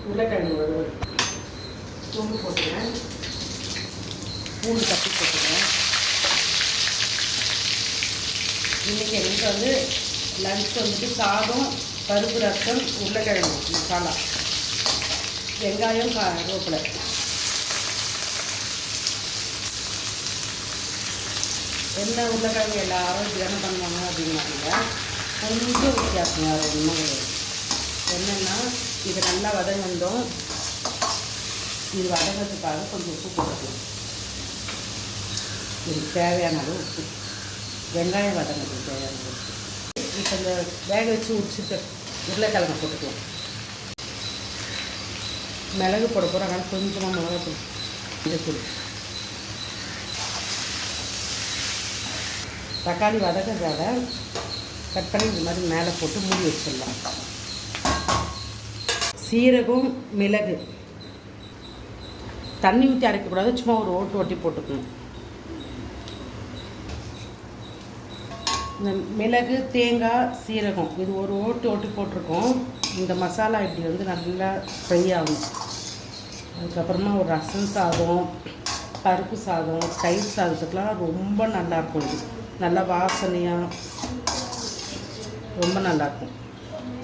உருளைக்கிழங்கு வறுவல். சோம்பு போட்டுக்கிறேன், பூண்டு தட்டி போட்டுக்கிறேன். இன்றைக்கி எங்களுக்கு வந்து லஞ்ச் வந்துட்டு சாதம், பருப்பு ரசம், உருளைக்கிழங்கு மசாலா, வெங்காயம், கருவேப்பிலை. என்ன உருளைக்கிழங்கு எல்லாரும் இப்படி தானே பண்ணுவாங்க அப்படின்னாங்க. கொஞ்சம் வித்தியாசம் வேறு ஒன்றும் கிடையாது. என்னென்னா இது நல்லா வதங்கணும். இது வதங்கிறதுக்காக கொஞ்சம் உப்பு போட்டுக்கலாம். இதுக்கு தேவையான அளவு உப்பு, வெங்காயம் வதங்கிறதுக்கு தேவையான உப்பு. இப்போ இந்த வேக வச்சு உரிச்சிட்டு உருளைக்கிழங்கு போட்டுக்கலாம். மிளகு போட போகிறோம், அதனால் கொஞ்சமாக மிளகாத்தூள், இதுத்தூள். தக்காளி வதக்கிறதால கட் பண்ணி இந்த மாதிரி மேலே போட்டு மூடி வச்சிடலாம். சீரகம், மிளகு தண்ணி ஊற்றி அரைக்கக்கூடாது, சும்மா ஒரு ஓட்டு ஓட்டி போட்டுக்கணும். இந்த மிளகு, தேங்காய், சீரகம் இது ஒரு ஓட்டு ஓட்டி போட்டிருக்கோம். இந்த மசாலா இப்படி வந்து நல்லா ஃப்ரை ஆகும். அதுக்கப்புறமா ஒரு ரசம் சாதம், பருப்பு சாதம், தயிர் சாதத்துக்கெலாம் ரொம்ப நல்லாயிருக்கும். இது நல்லா வாசனையாக ரொம்ப நல்லாயிருக்கும்.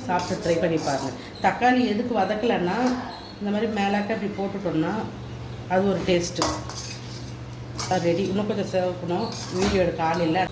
சாப்பிட்டு ட்ரை பண்ணி பாருங்கள். தக்காளி எதுக்கு வதக்கலைன்னா இந்த மாதிரி மேலாக்க இப்படி போட்டுட்டோம்னா அது ஒரு டேஸ்ட்டு. ரெடி. இன்னும் கொஞ்சம் சேர்க்கணும், வீடியோ எடுக்க ஆள் இல்லை.